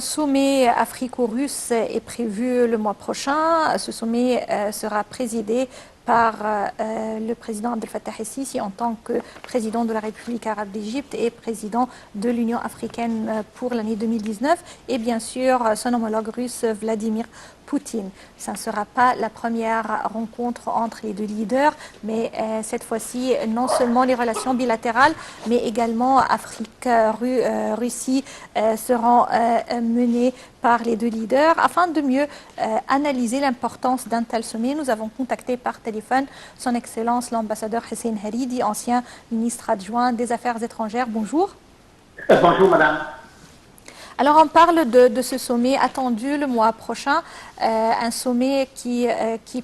sommet africo-russe est prévu le mois prochain. Ce sommet sera présidé par le président Abdel Fattah el-Sisi en tant que président de la République arabe d'Égypte et président de l'Union africaine pour l'année 2019 et bien sûr son homologue russe Vladimir Poutine. Ça ne sera pas la première rencontre entre les deux leaders, mais cette fois-ci, non seulement les relations bilatérales, mais également Afrique-Russie seront menées par les deux leaders. Afin de mieux analyser l'importance d'un tel sommet, nous avons contacté par téléphone son Excellence l'ambassadeur Hussein Haridi, ancien ministre adjoint des Affaires étrangères. Bonjour. Bonjour madame. Alors on parle de ce sommet attendu le mois prochain, un sommet qui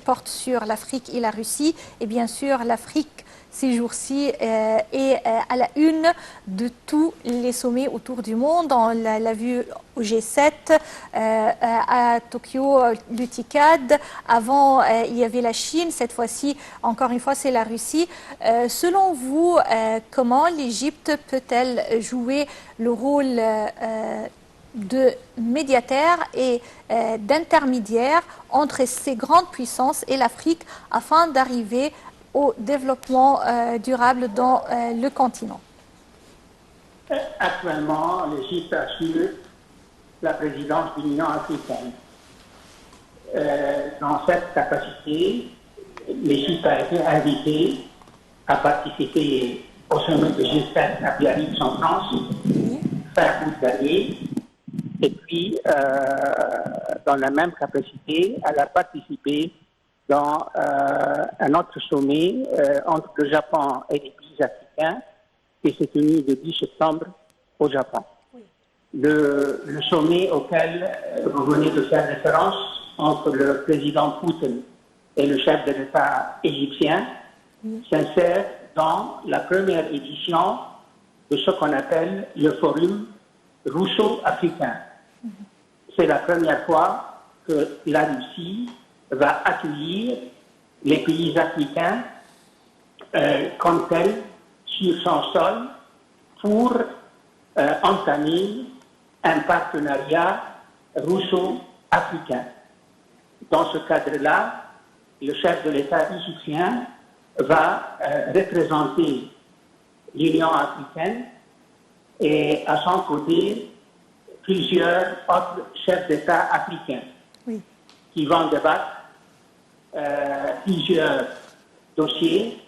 porte sur l'Afrique et la Russie et bien sûr l'Afrique ces jours-ci est à la une de tous les sommets autour du monde. On l'a vu au G7, à Tokyo, le TICAD. Avant, il y avait la Chine. Cette fois-ci, encore une fois, c'est la Russie. Selon vous, comment l'Égypte peut-elle jouer le rôle de médiateur et d'intermédiaire entre ces grandes puissances et l'Afrique afin d'arriver au développement durable dans le continent? Actuellement, l'Égypte assure la présidence de l'Union africaine. Dans cette capacité, l'Égypte a été invitée à participer au sommet de G7 à Biarritz en France, fin août dernier. Et puis, dans la même capacité, elle a participé dans un autre sommet entre le Japon et les pays africains qui s'est tenu le 10 septembre au Japon. Oui. Le sommet auquel vous venez de faire référence entre le président Poutine et le chef de l'État égyptien s'insère dans la première édition de ce qu'on appelle le Forum russo-africain. C'est la première fois que la Russie va accueillir les pays africains comme tels sur son sol pour entamer un partenariat russo-africain. Dans ce cadre-là, le chef de l'État égyptien va représenter l'Union africaine et à son côté plusieurs autres chefs d'État africains qui vont débattre plusieurs dossiers.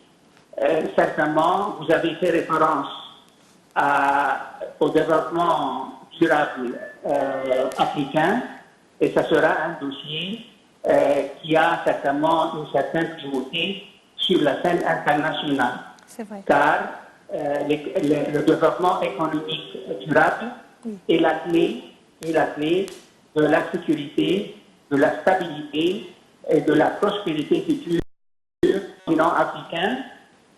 Certainement, vous avez fait référence au développement durable africain et ce sera un dossier qui a certainement une certaine primauté sur la scène internationale. Car le développement économique durable est la clé de la sécurité, de la stabilité et de la prospérité future du continent africain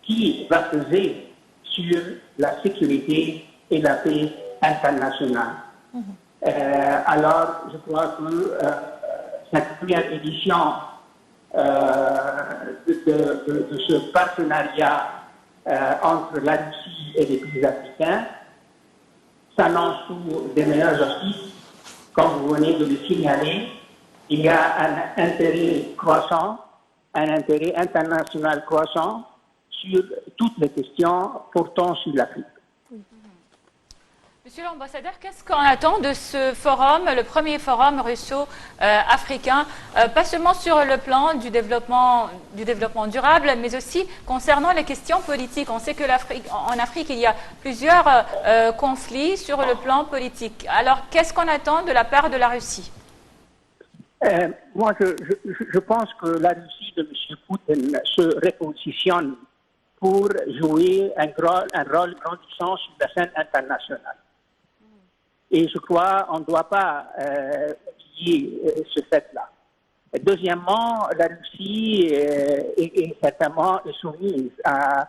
qui va peser sur la sécurité et la paix internationale. Alors, je crois que cette première édition de ce partenariat entre la Russie et les pays africains s'annonce sous des meilleurs auspices. Comme vous venez de le signaler, il y a un intérêt croissant, un intérêt international croissant sur toutes les questions portant sur l'Afrique. Monsieur l'ambassadeur, qu'est-ce qu'on attend de ce forum, le premier forum russo-africain, pas seulement sur le plan du développement durable, mais aussi concernant les questions politiques? On sait qu'en Afrique, il y a plusieurs conflits sur le plan politique. Alors, qu'est-ce qu'on attend de la part de la Russie? Moi, je pense que la Russie de M. Poutine se repositionne pour jouer un rôle grandissant sur la scène internationale. Et je crois qu'on ne doit pas oublier ce fait-là. Deuxièmement, la Russie est certainement soumise à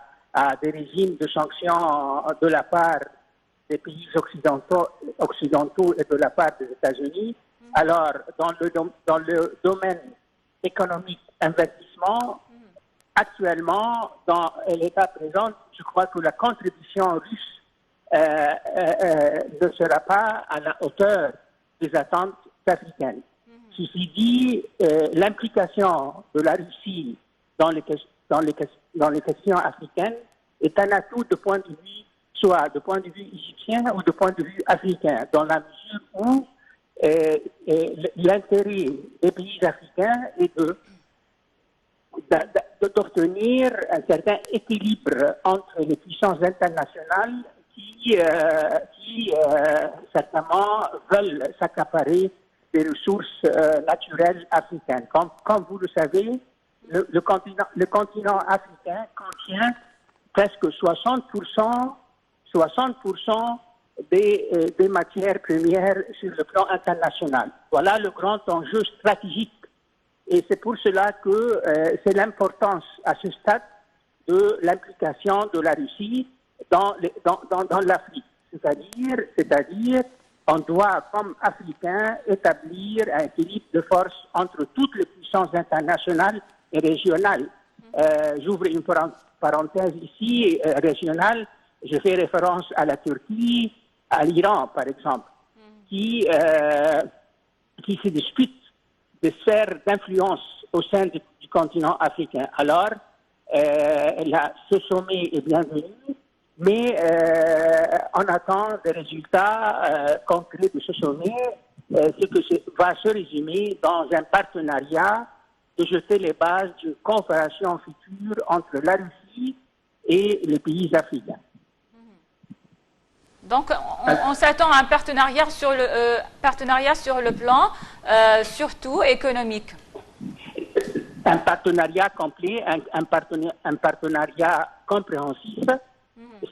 des régimes de sanctions de la part des pays occidentaux et de la part des États-Unis. Alors, dans le domaine économique, investissement, actuellement, dans l'état présent, je crois que la contribution russe ne sera pas à la hauteur des attentes africaines. Ceci dit, l'implication de la Russie dans les questions africaines est un atout de point de vue, soit de point de vue égyptien ou de point de vue africain, dans la mesure où l'intérêt des pays africains est d'obtenir un certain équilibre entre les puissances internationales qui certainement veulent s'accaparer des ressources naturelles africaines. Comme vous le savez, le continent africain contient presque 60% des matières premières sur le plan international. Voilà le grand enjeu stratégique. Et c'est pour cela que c'est l'importance à ce stade de l'implication de la Russie dans l'Afrique. C'est-à-dire, on doit, comme Africains, établir un équilibre de force entre toutes les puissances internationales et régionales. J'ouvre une parenthèse ici, régionale. Je fais référence à la Turquie, à l'Iran, par exemple, qui se disputent des sphères d'influence au sein du continent africain. Alors, ce sommet est bienvenu, mais on attend des résultats concrets de ce sommet, ce que va se résumer dans un partenariat de jeter les bases d'une coopération future entre la Russie et les pays africains. Donc, on s'attend à un partenariat sur le plan, surtout économique. Un partenariat complet, un partenariat compréhensif,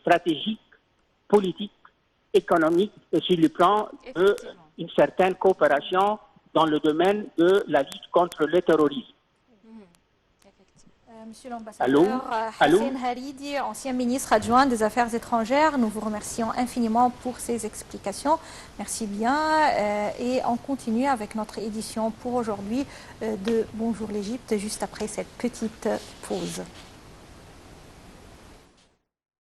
stratégique, politique, économique et sur le plan d'une certaine coopération dans le domaine de la lutte contre le terrorisme. Monsieur l'ambassadeur Hacine Haridi, ancien ministre adjoint des Affaires étrangères, nous vous remercions infiniment pour ces explications. Merci bien. Et on continue avec notre édition pour aujourd'hui de Bonjour l'Égypte, juste après cette petite pause.